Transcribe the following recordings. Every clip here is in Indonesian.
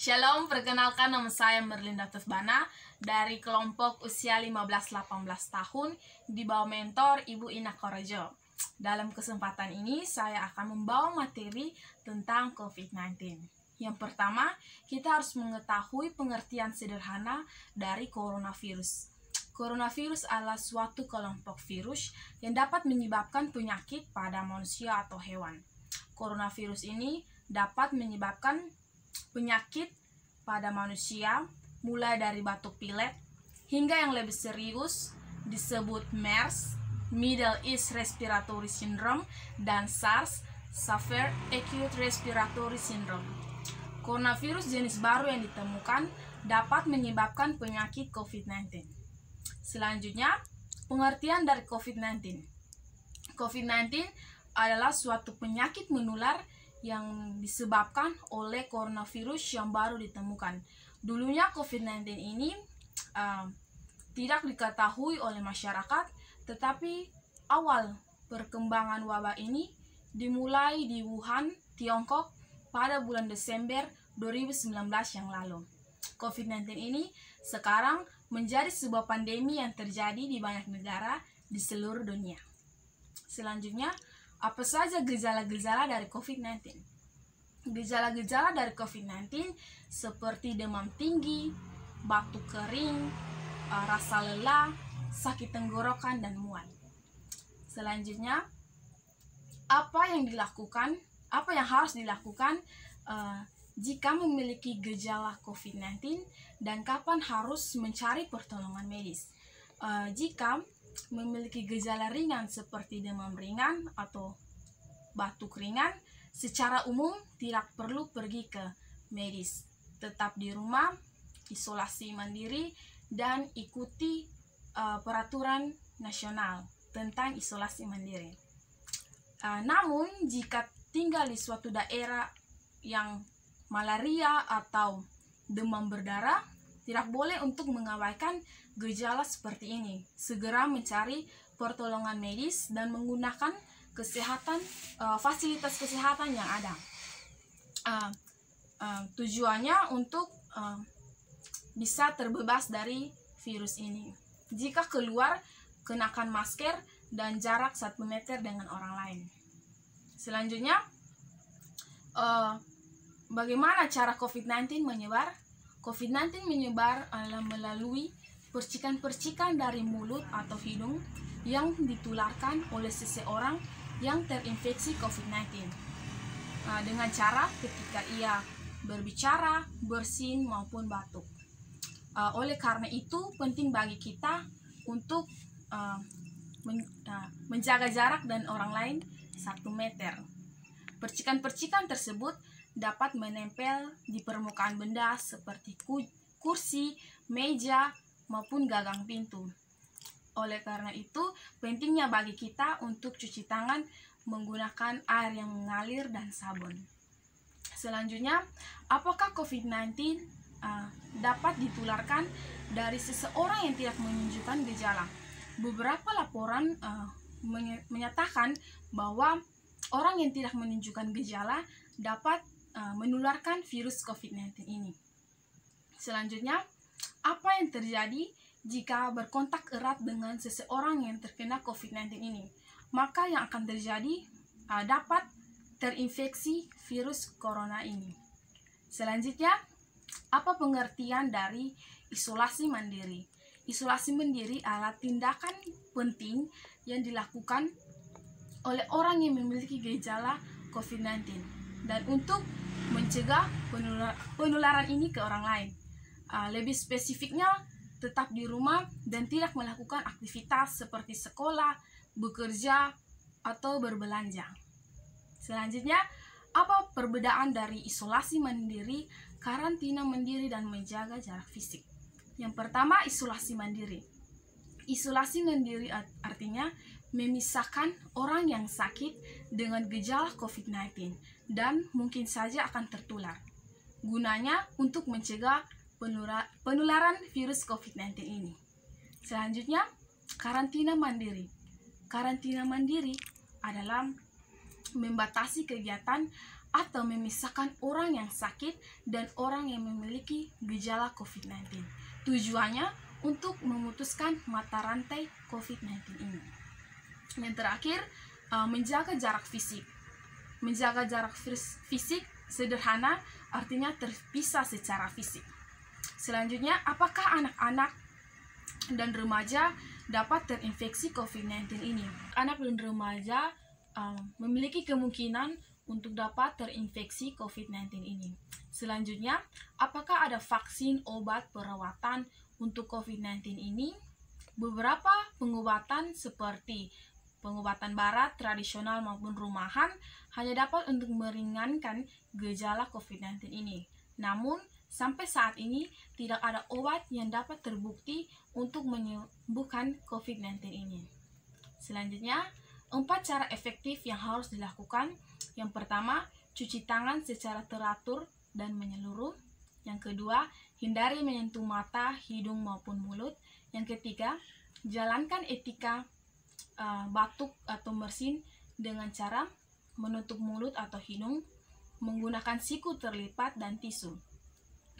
Shalom, perkenalkan nama saya Merlinda Tesbana dari kelompok usia 15-18 tahun di bawah mentor Ibu Ina Korejo. Dalam kesempatan ini saya akan membawa materi tentang COVID-19. Yang pertama, kita harus mengetahui pengertian sederhana dari coronavirus. Coronavirus adalah suatu kelompok virus yang dapat menyebabkan penyakit pada manusia atau hewan. Coronavirus ini dapat menyebabkan penyakit pada manusia mulai dari batuk pilek hingga yang lebih serius disebut MERS, Middle East Respiratory Syndrome, dan SARS, Severe Acute Respiratory Syndrome. Coronavirus jenis baru yang ditemukan dapat menyebabkan penyakit COVID-19. Selanjutnya, pengertian dari COVID-19. COVID-19 adalah suatu penyakit menular yang disebabkan oleh coronavirus yang baru ditemukan. Dulunya COVID-19 ini tidak diketahui oleh masyarakat, tetapi awal perkembangan wabah ini dimulai di Wuhan, Tiongkok pada bulan Desember 2019 yang lalu. COVID-19 ini sekarang menjadi sebuah pandemi yang terjadi di banyak negara di seluruh dunia. Selanjutnya, apa saja gejala-gejala dari COVID-19? Gejala-gejala dari COVID-19 seperti demam tinggi, batuk kering, rasa lelah, sakit tenggorokan, dan mual. Selanjutnya, apa yang harus dilakukan jika memiliki gejala COVID-19 dan kapan harus mencari pertolongan medis? Jika memiliki gejala ringan seperti demam ringan atau batuk ringan, secara umum tidak perlu pergi ke medis. Tetap di rumah, isolasi mandiri, dan ikuti peraturan nasional tentang isolasi mandiri. Namun, jika tinggal di suatu daerah yang malaria atau demam berdarah, tidak boleh untuk mengabaikan gejala seperti ini. Segera mencari pertolongan medis dan menggunakan fasilitas kesehatan yang ada. Tujuannya untuk bisa terbebas dari virus ini. Jika keluar, kenakan masker dan jarak 1 meter dengan orang lain. Selanjutnya, bagaimana cara COVID-19 menyebar? COVID-19 menyebar melalui percikan-percikan dari mulut atau hidung yang ditularkan oleh seseorang yang terinfeksi COVID-19 dengan cara ketika ia berbicara, bersin, maupun batuk. Oleh karena itu, penting bagi kita untuk menjaga jarak dan orang lain 1 meter. Percikan-percikan tersebut dapat menempel di permukaan benda seperti kursi, meja, maupun gagang pintu. Oleh karena itu, pentingnya bagi kita untuk cuci tangan menggunakan air yang mengalir dan sabun. Selanjutnya, apakah COVID-19 dapat ditularkan dari seseorang yang tidak menunjukkan gejala? Beberapa laporan menyatakan bahwa orang yang tidak menunjukkan gejala dapat menularkan virus COVID-19 ini. Selanjutnya, apa yang terjadi jika berkontak erat dengan seseorang yang terkena COVID-19 ini? Maka yang akan terjadi dapat terinfeksi virus corona ini. Selanjutnya, apa pengertian dari isolasi mandiri? Isolasi mandiri adalah tindakan penting yang dilakukan oleh orang yang memiliki gejala COVID-19 dan untuk mencegah penularan ini ke orang lain. Lebih spesifiknya, tetap di rumah dan tidak melakukan aktivitas seperti sekolah, bekerja, atau berbelanja. Selanjutnya, apa perbedaan dari isolasi mandiri, karantina mandiri, dan menjaga jarak fisik? Yang pertama, isolasi mandiri. Isolasi mandiri artinya memisahkan orang yang sakit dengan gejala COVID-19 dan mungkin saja akan tertular. Gunanya untuk mencegah penularan virus COVID-19 ini. Selanjutnya, karantina mandiri. Karantina mandiri adalah membatasi kegiatan atau memisahkan orang yang sakit dan orang yang memiliki gejala COVID-19. Tujuannya untuk memutuskan mata rantai COVID-19 ini. Yang terakhir, menjaga jarak fisik. Menjaga jarak fisik sederhana artinya terpisah secara fisik. Selanjutnya, apakah anak-anak dan remaja dapat terinfeksi COVID-19 ini? Anak dan remaja memiliki kemungkinan untuk dapat terinfeksi COVID-19 ini. Selanjutnya, apakah ada vaksin, obat, perawatan untuk COVID-19 ini? Beberapa pengobatan seperti pengobatan barat, tradisional maupun rumahan hanya dapat untuk meringankan gejala COVID-19 ini. Namun, sampai saat ini tidak ada obat yang dapat terbukti untuk menyembuhkan COVID-19 ini. Selanjutnya, 4 cara efektif yang harus dilakukan. Yang pertama, cuci tangan secara teratur dan menyeluruh. Yang kedua, hindari menyentuh mata, hidung maupun mulut. Yang ketiga, jalankan etika batuk atau bersin dengan cara menutup mulut atau hidung, menggunakan siku terlipat dan tisu.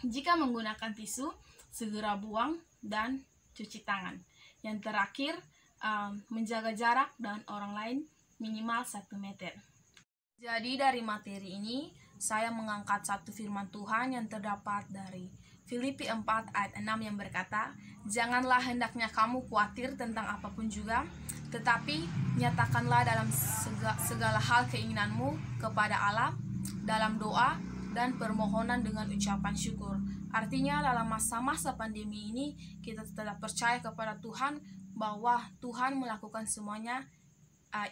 Jika menggunakan tisu, segera buang dan cuci tangan. Yang terakhir, menjaga jarak dengan orang lain minimal 1 meter. Jadi dari materi ini, saya mengangkat satu firman Tuhan yang terdapat dari Filipi 4 ayat 6 yang berkata, "Janganlah hendaknya kamu khawatir tentang apapun juga, tetapi nyatakanlah dalam segala hal keinginanmu kepada Allah, dalam doa dan permohonan dengan ucapan syukur." Artinya dalam masa-masa pandemi ini, kita tetap percaya kepada Tuhan bahwa Tuhan melakukan semuanya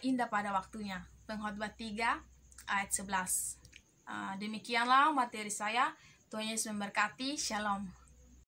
indah pada waktunya. Pengkhotbah 3 ayat 11. Demikianlah materi saya. Tuhan Yesus memberkati. Shalom.